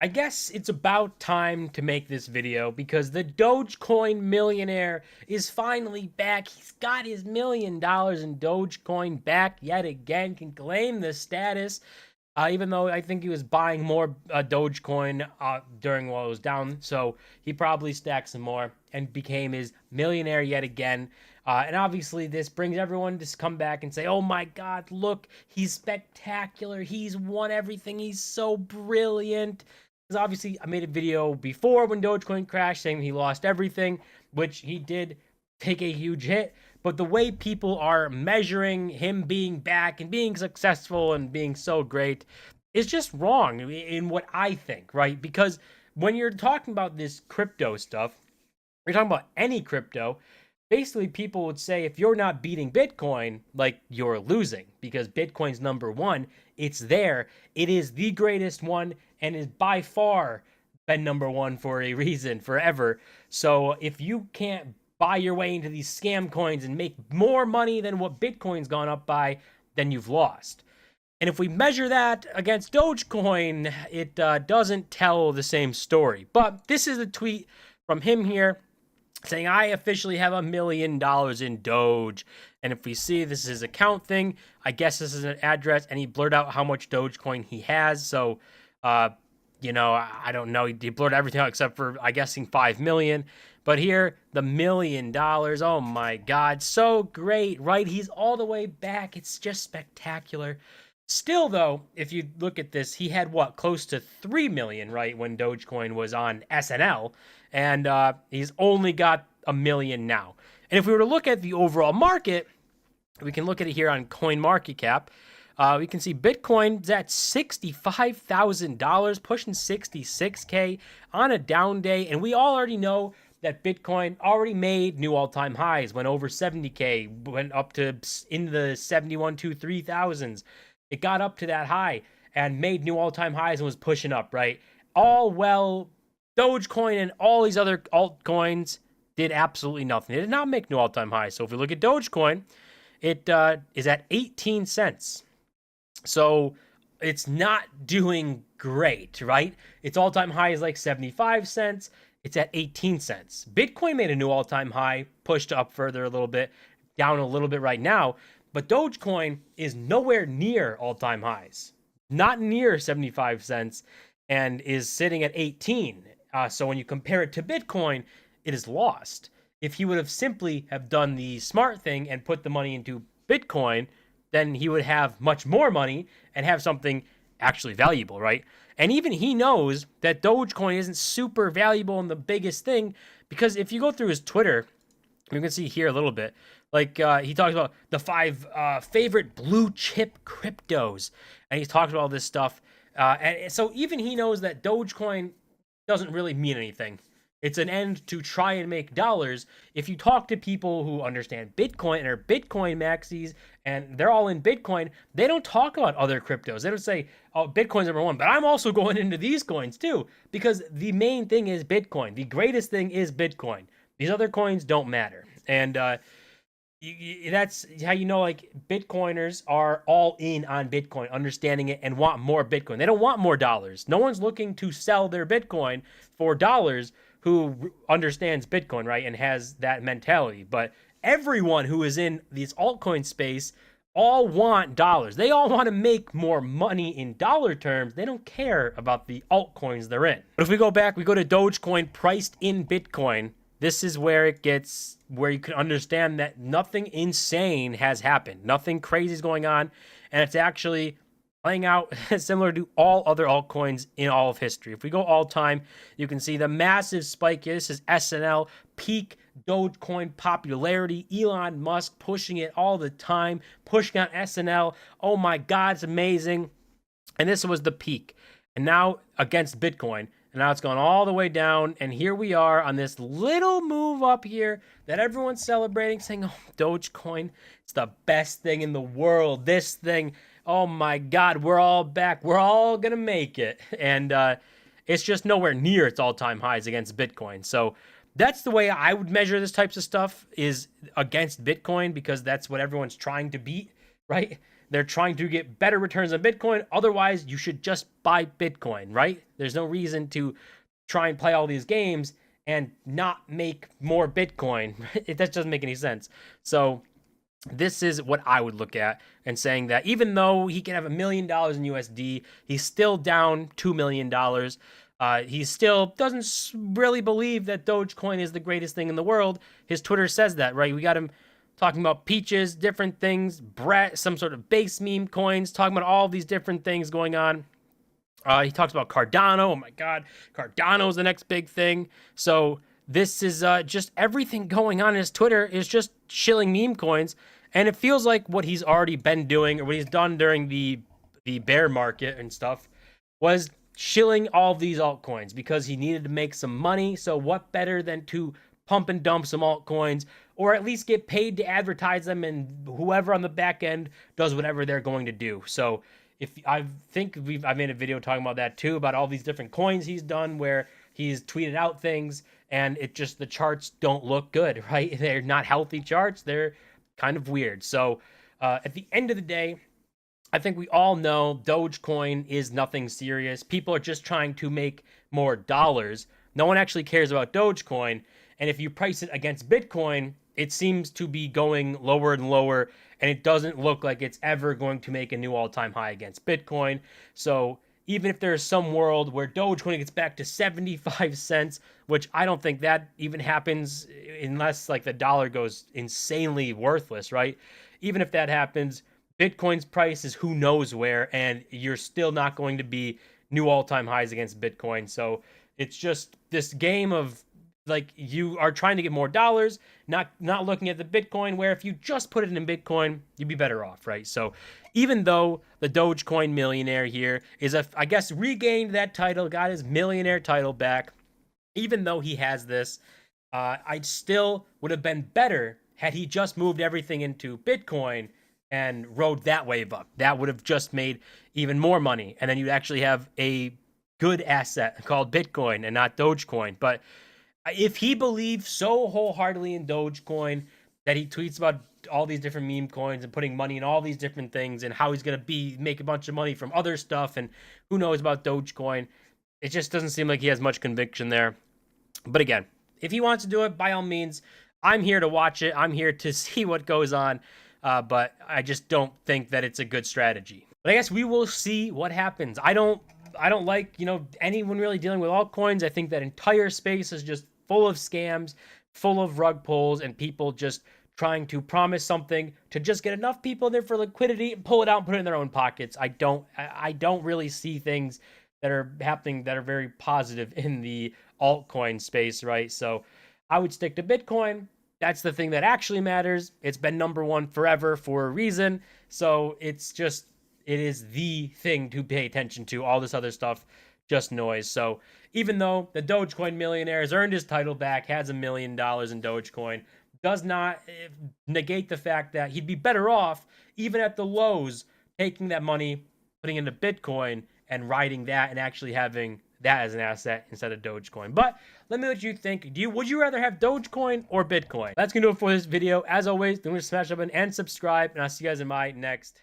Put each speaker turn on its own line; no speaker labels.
I guess it's about time to make this video because the Dogecoin millionaire is finally back. He's got his $1 million in Dogecoin back yet again, can claim the status. Even though I think he was buying more Dogecoin during while it was down, so he probably stacked some more and became his millionaire yet again. And obviously, this brings everyone to come back and say, "Oh my God, look, he's spectacular. He's won everything. He's so brilliant." Because obviously, I made a video before when Dogecoin crashed saying he lost everything, which he did take a huge hit. But the way people are measuring him being back and being successful and being so great is just wrong in what I think, right? Because when you're talking about this crypto stuff, you're talking about any crypto, basically people would say if you're not beating Bitcoin, like you're losing because Bitcoin's number one. It's there. It is the greatest one and is by far been number one for a reason forever. So if you can't buy your way into these scam coins and make more money than what Bitcoin's gone up by, then you've lost. And if we measure that against Dogecoin, it doesn't tell the same story. But this is a tweet from him here saying, I officially have $1 million in Doge. And if we see this is his account thing, I guess this is an address, and he blurred out how much Dogecoin he has. So, I don't know. He blurred everything out except for, I guessing 5 million. But here, the $1 million. Oh my God. So great, right? He's all the way back. It's just spectacular. Still, though, if you look at this, he had what, close to 3 million, right, when Dogecoin was on SNL, and he's only got 1 million now. And if we were to look at the overall market, we can look at it here on CoinMarketCap. We can see Bitcoin's at $65,000, pushing 66K on a down day, and we all already know that Bitcoin already made new all-time highs, went over 70K, went up to in the 71 to 3,000s. It got up to that high and made new all-time highs and was pushing up, right? All well, Dogecoin and all these other altcoins did absolutely nothing. They did not make new all-time highs. So if we look at Dogecoin, it is at 18 cents. So it's not doing great, right? Its all-time high is like 75 cents. It's at 18 cents. Bitcoin made a new all-time high, pushed up further a little bit, down a little bit right now. But Dogecoin is nowhere near all-time highs, not near 75 cents, and is sitting at 18. So when you compare it to Bitcoin, it is lost. If he would have simply have done the smart thing and put the money into Bitcoin, then he would have much more money and have something actually valuable, right? And even he knows that Dogecoin isn't super valuable and the biggest thing, because if you go through his Twitter, you can see here a little bit, like he talks about the 5 favorite blue chip cryptos, and he's talking about all this stuff. And so even he knows that Dogecoin doesn't really mean anything. It's an end to try and make dollars. If you talk to people who understand Bitcoin and are Bitcoin maxis and they're all in Bitcoin, they don't talk about other cryptos. They don't say, oh, Bitcoin's number one, but I'm also going into these coins too, because the main thing is Bitcoin. The greatest thing is Bitcoin. These other coins don't matter. And that's how you know, like, Bitcoiners are all in on Bitcoin, understanding it, and want more Bitcoin. They don't want more dollars. No one's looking to sell their Bitcoin for dollars who understands Bitcoin, right, and has that mentality. But everyone who is in this altcoin space all want dollars. They all want to make more money in dollar terms. They don't care about the altcoins they're in. But if we go back, we go to Dogecoin priced in Bitcoin. This is where it gets, where you can understand that nothing insane has happened. Nothing crazy is going on. And it's actually playing out similar to all other altcoins in all of history. If we go all time, you can see the massive spike here. This is SNL, peak Dogecoin popularity. Elon Musk pushing it all the time, pushing out SNL. Oh my God, it's amazing. And this was the peak. And now against Bitcoin. And now it's gone all the way down. And here we are on this little move up here that everyone's celebrating, saying, oh, Dogecoin, it's the best thing in the world. This thing, oh my God, we're all back. We're all going to make it. And it's just nowhere near its all-time highs against Bitcoin. So that's the way I would measure this types of stuff, is against Bitcoin, because that's what everyone's trying to beat, right? they're trying to get better returns on Bitcoin. Otherwise, you should just buy Bitcoin, right? There's no reason to try and play all these games and not make more Bitcoin. That doesn't make any sense. So this is what I would look at and saying that even though he can have $1 million in USD, he's still down $2 million. He still doesn't really believe that Dogecoin is the greatest thing in the world. His Twitter says that, right? We got him talking about peaches, different things, Brett, some sort of base meme coins, talking about all these different things going on. He talks about Cardano. Oh my God, Cardano is the next big thing. So this is just everything going on in his Twitter is just shilling meme coins. And it feels like what he's already been doing, or what he's done during the bear market and stuff, was shilling all these altcoins because he needed to make some money. So what better than to pump and dump some altcoins, or at least get paid to advertise them, and whoever on the back end does whatever they're going to do. So if I made a video talking about that too, about all these different coins he's done where he's tweeted out things and it just, the charts don't look good, right? They're not healthy charts. They're kind of weird. So at the end of the day, I think we all know Dogecoin is nothing serious. People are just trying to make more dollars. No one actually cares about Dogecoin. And if you price it against Bitcoin, it seems to be going lower and lower, and it doesn't look like it's ever going to make a new all-time high against Bitcoin. So even if there's some world where Dogecoin gets back to 75 cents, which I don't think that even happens unless like the dollar goes insanely worthless, right? Even if that happens, Bitcoin's price is who knows where, and you're still not going to be new all-time highs against Bitcoin. So it's just this game of, like, you are trying to get more dollars, not looking at the Bitcoin, where if you just put it in Bitcoin, you'd be better off, right? So even though the Dogecoin Millionaire here is, I guess, regained that title, got his millionaire title back, even though he has this, I still would have been better had he just moved everything into Bitcoin and rode that wave up. That would have just made even more money, and then you'd actually have a good asset called Bitcoin and not Dogecoin. But if he believes so wholeheartedly in Dogecoin that he tweets about all these different meme coins and putting money in all these different things and how he's going to make a bunch of money from other stuff and who knows about Dogecoin, it just doesn't seem like he has much conviction there. But again, if he wants to do it, by all means, I'm here to watch it. I'm here to see what goes on. But I just don't think that it's a good strategy. But I guess we will see what happens. I don't like, anyone really dealing with altcoins. I think that entire space is just full of scams, full of rug pulls, and people just trying to promise something to just get enough people in there for liquidity and pull it out and put it in their own pockets. I don't really see things that are happening that are very positive in the altcoin space, right? So I would stick to Bitcoin. That's the thing that actually matters. It's been number one forever for a reason. So it is the thing to pay attention to. All this other stuff, just noise. So even though the Dogecoin Millionaire has earned his title back, has $1 million in Dogecoin, does not negate the fact that he'd be better off, even at the lows, taking that money, putting it into Bitcoin, and riding that and actually having that as an asset instead of Dogecoin. But let me know what you think. Would you rather have Dogecoin or Bitcoin? That's going to do it for this video. As always, don't forget to smash that button and subscribe, and I'll see you guys in my next